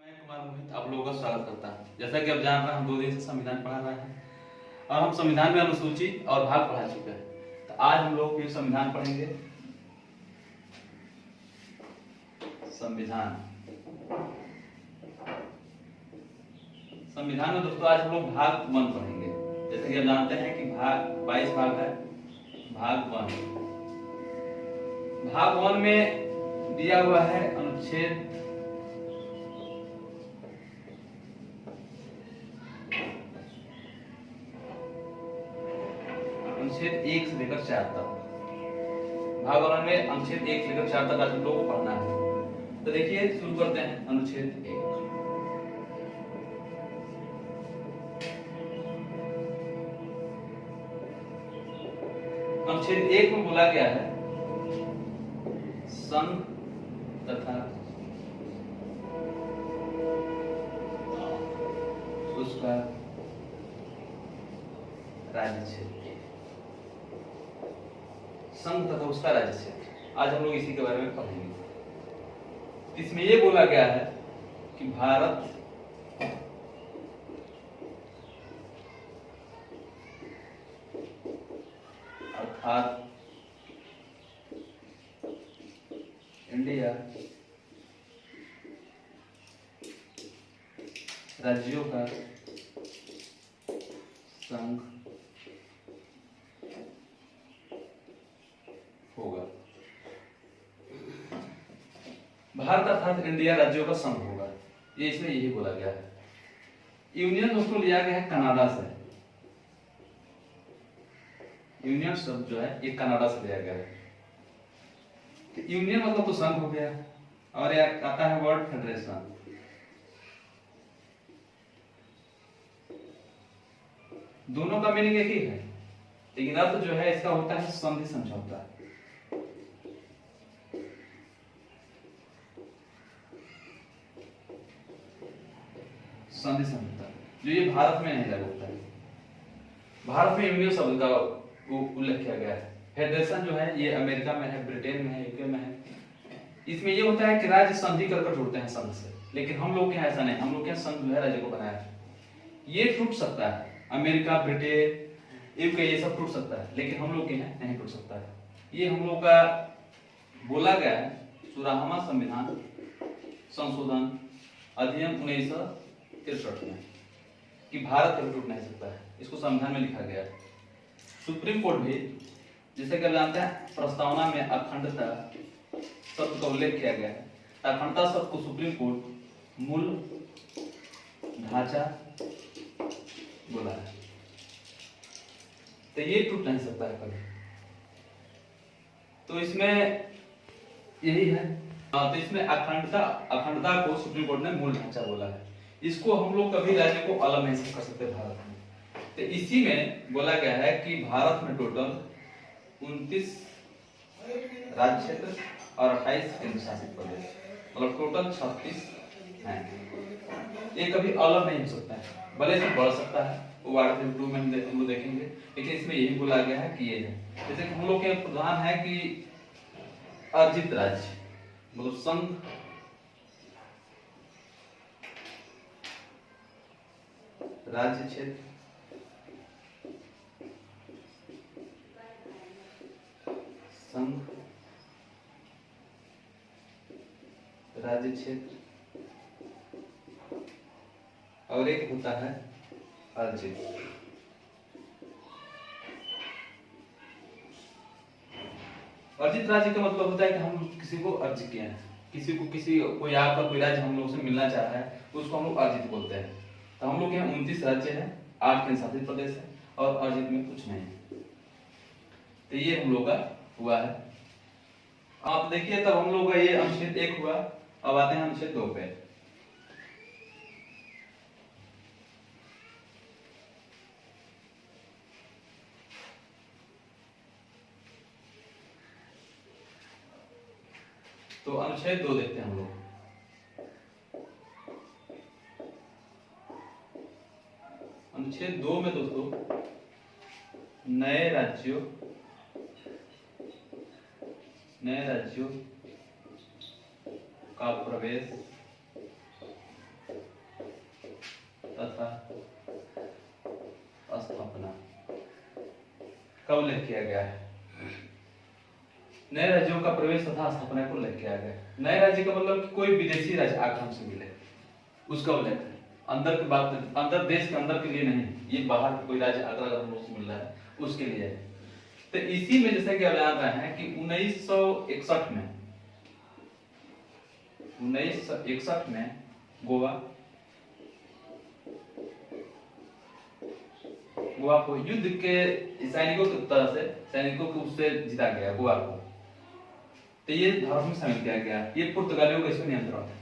मैं कुमार मोहित आप लोगों का स्वागत करता हूं। जैसा कि आप जान रहे हैं, हम 2 दिन से संविधान पढ़ा रहे हैं और हम संविधान में अनुसूची और भाग पढ़ा चुके हैं। तो आज हम लोग फिर संविधान पढ़ेंगे। संविधान संविधान में दोस्तों आज हम लोग भाग 1 पढ़ेंगे। जैसे कि आप जानते हैं कि भाग 22 भाग है। भाग 1 में दिया हुआ है अनुच्छेद अनुच्छेद 1 से लेकर 4 तक। भाग 1 में अनुच्छेद 1 से लेकर 4 तक आज हम लोगों को पढ़ना है। तो देखिए शुरू करते हैं। अनुच्छेद 1 अनुच्छेद 1 में बोला गया है संघ तथा उसका राज्य क्षेत्र। संघ तथा उसका राज्य क्षेत्र आज हम लोग इसी के बारे में पढ़ेंगे। इसमें यह बोला गया है कि भारत अर्थात इंडिया राज्यों का संघ होगा। भारत अर्थात इंडिया राज्यों का संघ होगा, ये इसमें यही बोला गया है। यूनियन दोस्तों लिया गया है कनाडा से। यूनियन शब्द जो है ये कनाडा से लिया गया है। यूनियन मतलब तो संघ हो गया और यह आता है वर्ड फेडरेशन। दोनों का मीनिंग एक ही है, लेकिन अर्थ जो है इसका होता है संधि समझौता। संधि समझौता जो ये भारत में नहीं लागू होता है। भारत में यूनियन शब्द का उल्लेख किया गया है। फेडरेशन जो है ये अमेरिका में है, ब्रिटेन में है, यूके में है। इसमें ये होता है कि राज्य संधि कर जुड़ते हैं संघ से, लेकिन हम लोग के यहाँ ऐसा नहीं। हम लोग के यहाँ संघ जो है राज्य को बनाया है। ये टूट सकता है, अमेरिका, ब्रिटेन, यूके ये सब टूट सकता है, लेकिन हम लोग के यहाँ नहीं टूट सकता है। ये हम लोग का बोला गया है 16वां संविधान संशोधन अधिनियम 1963 में कि भारत कभी टूट नहीं सकता है। इसको संविधान में लिखा गया है। सुप्रीम कोर्ट भी, जैसे कि आप जानते हैं, प्रस्तावना में अखंडता शब्द का उल्लेख किया गया है। अखंडता शब्द को सुप्रीम कोर्ट मूल ढांचा बोला है। तो ये टूट नहीं सकता है कभी। तो इसमें यही है। तो इसमें अखंडता को सुप्रीम कोर्ट ने मूल ढांचा बोला है। इसको हम लोग कभी राज्य को अलग नहीं कर सकते भारत में। तो इसी में बोला गया है कि भारत में टोटल 29 राज्य क्षेत्र और 28 केंद्र शासित प्रदेश, मतलब टोटल 36 हैं। ये कभी अलग नहीं हो सकता है, भले से बढ़ सकता है, वो आर्टिकल 2 में हम लोग देखेंगे, लेकिन इसमें यही बोला गया है कि ये है। जैसे कि हम लोग के प्रधान है कि अर्जित राज्य, मतलब संघ राज्य क्षेत्र, संघ राज्य क्षेत्र, और एक होता है अर्जित। अर्जित राज्य का मतलब होता है कि हम किसी को अर्ज किए हैं, कोई आपका कोई राज्य हम लोग से मिलना चाह रहा है, उसको हम लोग अर्जित बोलते हैं। तो हम लोग यहाँ 29 राज्य है, 8 केंद्र शासित प्रदेश है, और अर्जित में कुछ नहीं है। तो ये हम लोग का हुआ है। आप देखिए, तब हम लोग का ये अनुच्छेद 1 हुआ। अब आते हैं अनुच्छेद 2 पे। तो अनुच्छेद 2 देखते हैं हम लोग। अनुच्छेद 2 में दोस्तों नए राज्यों का प्रवेश तथा स्थापना का उल्लेख किया गया है। नए राज्यों का प्रवेश तथा स्थापना को उल्लेख किया गया है। नए राज्य का मतलब कि कोई विदेशी राज्य आकर हमसे मिले, उसका उल्लेख है। अंदर की बात, अंदर देश के अंदर के लिए नहीं, ये बाहर कोई राज्य अगर हम लोग से मिल रहा है उसके लिए है। तो इसी में जैसे कि अब याद रहे हैं कि 1961 में गोवा को युद्ध के सैनिकों की तरह से, सैनिकों को उससे जीता गया गोवा को। तो ये भारत में शामिल किया गया। ये पुर्तगालियों का इसमें नियंत्रण है।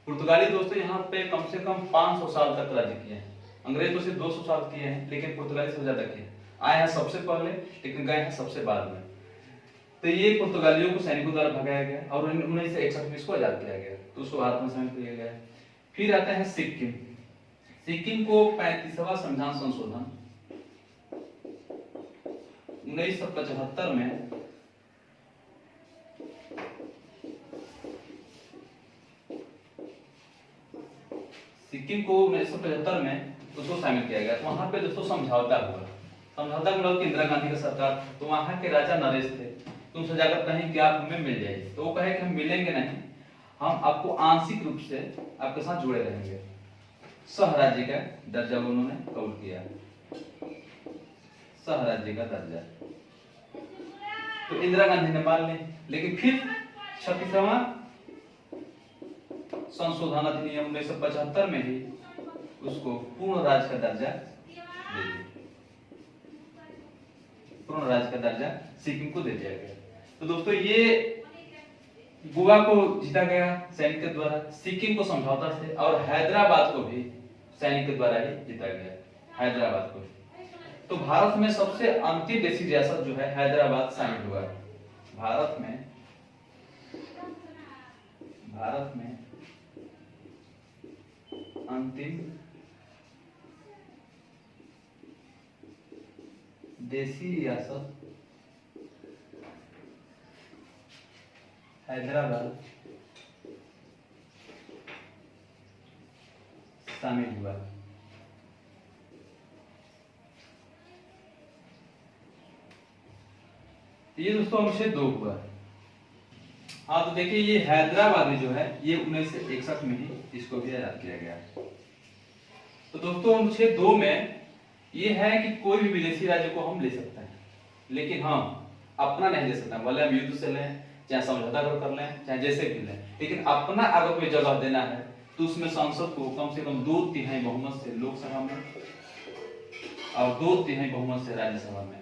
पुर्तगाली दोस्तों यहाँ पे कम से कम 500 साल तक राज्य किए हैं। अंग्रेज तो सिर्फ 200 साल किए हैं, लेकिन पुर्तगाली से ज्यादा किए। आए हैं सबसे पहले, लेकिन गए हैं सबसे बाद में। तो ये पुर्तगालियों को सैनिकों द्वारा भगाया गया और 1961 में इसको आजाद किया गया, तो उसको भारत में शामिल किया गया। फिर आता है सिक्किम। सिक्किम को 35वां संविधान संशोधन 1975 में सिक्किम को 1975 में उसको शामिल किया गया। तो वहां पे दोस्तों समझौता हुआ। समझौता के मतलब इंदिरा गांधी का सरकार, तो वहां के राजा नरेश थे, तुमसे जाकर कहें कि आप हमें मिल जाइए, तो वो कहे कि हम मिलेंगे नहीं, हम आपको आंशिक रूप से आपके साथ जुड़े रहेंगे। सह राज्य का दर्जा उन्होंने कबूल किया, सह राज्य का दर्जा। तो इंदिरा गांधी ने मान ली, लेकिन फिर 36वां संशोधन अधिनियम 1975 में ही उसको पूर्ण राज्य का दर्जा दे दिया। पूर्ण राज्य का दर्जा सिक्किम को दे दिया गया। तो दोस्तों ये गोवा को जीता गया सैनिक के द्वारा, सिक्किम को समझौता से, और हैदराबाद को भी सैनिक के द्वारा ही जीता गया, हैदराबाद को। तो भारत में सबसे अंतिम देशी रियासत जो है हैदराबाद शामिल हुआ। भारत में अंतिम देशी रियासत हैदराबाद शामिल हुआ। ये दोस्तों अनुच्छेद 2 हुआ। हाँ, तो देखिए ये हैदराबाद जो है ये 1961 में ही इसको भी आजाद किया गया। तो दोस्तों अनुच्छेद 2 में ये है कि कोई भी विदेशी राज्य को हम ले सकते हैं, लेकिन हम अपना नहीं ले सकते। भले हम युद्ध से लें, चाहे समझौता कर लें, चाहे जैसे भी लें, लेकिन अपना अगर कोई जगह देना है तो उसमें संसद को कम से कम 2/3 बहुमत से लोकसभा में और 2/3 बहुमत से राज्यसभा में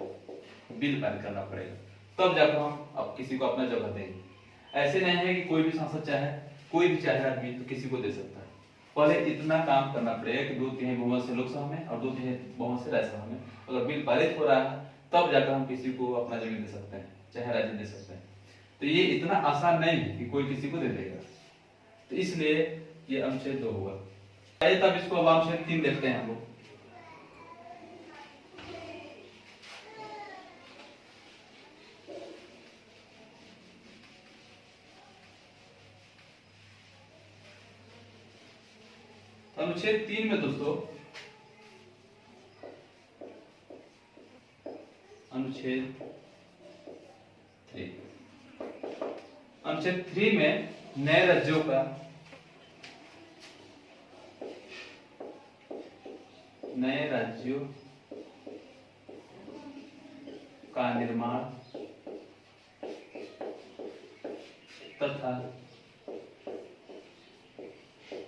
बिल पारित करना पड़ेगा, तब जाकर हम अब किसी को अपना जगह देंगे। ऐसे नहीं है कि कोई भी सांसद चाहे, कोई भी चाहे आदमी तो किसी को दे सकता है। पहले इतना काम करना पड़ेगा कि 2/3 बहुमत से लोकसभा में और 2/3 बहुमत से राज्यसभा में अगर बिल पारित हो रहा है, तब जाकर हम किसी को अपना जमीन दे सकते हैं, चाहे राज्य दे सकते हैं। तो ये इतना आसान नहीं है कि कोई किसी को दे देगा। तो इसलिए ये अनुच्छेद 2 हुआ। आइए तब इसको अब अनुच्छेद 3 देखते हैं हम लोग। अनुच्छेद 3 में दोस्तों अनुच्छेद 3 में नए राज्यों का निर्माण तथा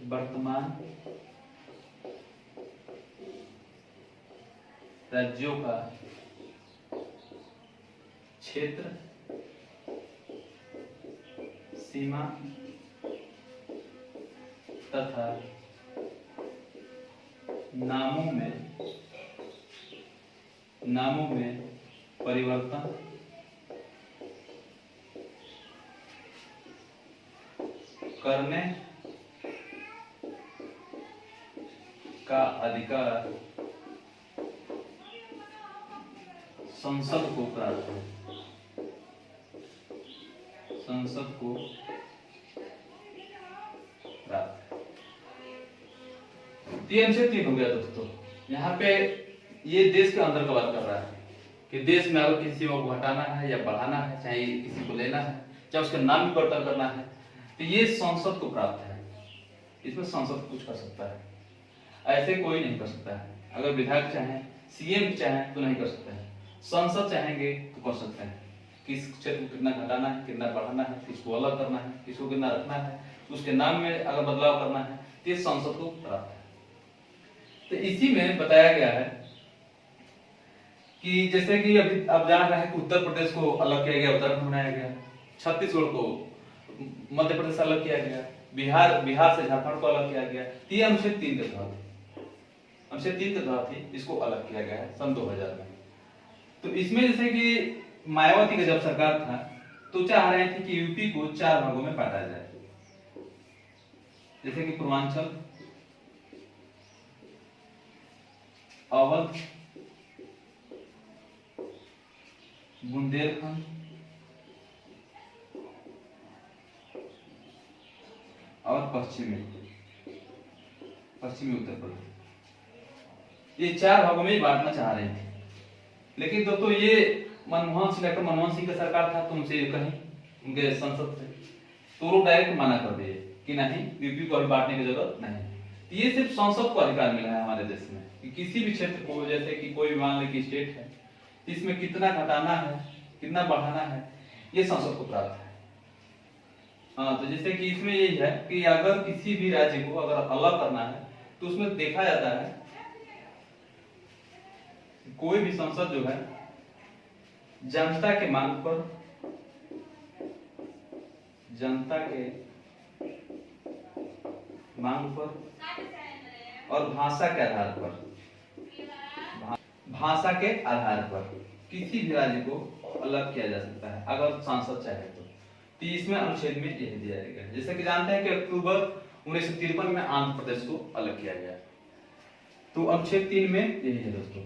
वर्तमान राज्यों का क्षेत्र, सीमा तथा नामों में परिवर्तन करने का अधिकार संसद को प्राप्त है। संसद को प्राप्त है। तो ये अनुच्छेद 3 हो गया दोस्तों। यहाँ पे ये देश के अंदर का बात कर रहा है कि देश में अगर किसी को घटाना है या बढ़ाना है, चाहे किसी को लेना है, चाहे उसका नाम परिवर्तन करना है, तो ये संसद को प्राप्त है। इसमें संसद कुछ कर सकता है, ऐसे कोई नहीं कर सकता है। अगर विधायक चाहे, सीएम चाहे तो नहीं कर सकते हैं, संसद चाहेंगे तो कर सकते हैं। किस क्षेत्र को कितना घटाना है, कितना बढ़ाना है, किसको अलग करना है, किसको कितना रखना है, उसके नाम में अगर बदलाव करना है, तो ये संसद को प्राप्त है। तो इसी में बताया गया है कि जैसे कि अभी अब जान रहे हैं कि उत्तर प्रदेश को अलग किया गया, उत्तराखंड बनाया गया, छत्तीसगढ़ को मध्य प्रदेश अलग किया गया, बिहार से झारखंड को अलग किया गया। ये अनुच्छेद 3 के तहत, अनुच्छेद 3 के तहत ही इसको अलग किया गया है सन 2000 में। तो इसमें जैसे कि मायावती का जब सरकार था तो चाह रहे थे कि यूपी को 4 भागों में बांटा जाए, जैसे कि पूर्वांचल, अवध, बुंदेलखंड और पश्चिमी उत्तर प्रदेश, ये 4 भागों में बांटना चाह रहे थे। लेकिन दोस्तों ये मनमोहन सिंह का सरकार था, तो उनसे कहीं उनके संसद से तो वो डायरेक्ट मना कर दिए कि नहीं, यूपी को अभी बांटने की जरूरत नहीं। तो ये सिर्फ संसद को अधिकार मिला है हमारे देश में कि किसी भी क्षेत्र को, जैसे कि कोई भी मान ले कि स्टेट है, इसमें कितना घटाना है, कितना बढ़ाना है, ये संसद को प्राप्त है। हाँ, तो जैसे कि इसमें यही है कि अगर किसी भी राज्य को अगर अलग करना है तो उसमें देखा जाता है कोई भी संसद जो है जनता के मांग पर, जनता के मांग पर और भाषा के आधार पर, भाषा के आधार पर किसी भी राज्य को अलग किया जा सकता है अगर सांसद चाहे तो। इसमें अनुच्छेद में यही दिया गया है। जैसे कि जानते हैं कि अक्टूबर 1953 में आंध्र प्रदेश को अलग किया गया, तो अनुच्छेद 3 में यही है दोस्तों।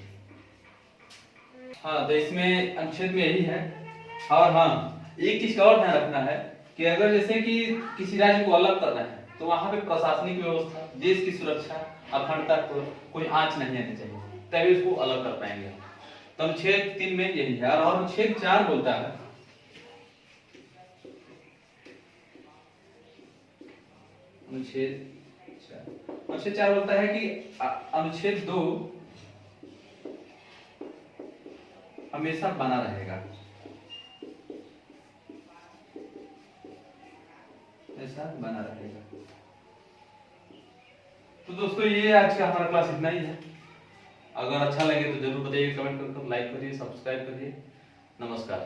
हाँ, तो इसमें अनुच्छेद में यही है। और हाँ, एक चीज का और ध्यान रखना है कि अगर जैसे कि किसी राज्य को अलग करना है तो वहां पे प्रशासनिक व्यवस्था, देश की सुरक्षा, अखंडता को कोई आंच नहीं आनी चाहिए, तभी उसको अलग कर पाएंगे। तो अनुच्छेद 3 में यही है। और अनुच्छेद 4 बोलता है, अनुच्छेद 4 बोलता है कि अनुच्छेद 2 हमेशा बना रहेगा, ऐसा बना रहेगा। तो दोस्तों ये आज का हमारा क्लास इतना ही है। अगर अच्छा लगे तो जरूर बताइए, कमेंट कर, लाइक करिए, सब्सक्राइब करिए। नमस्कार।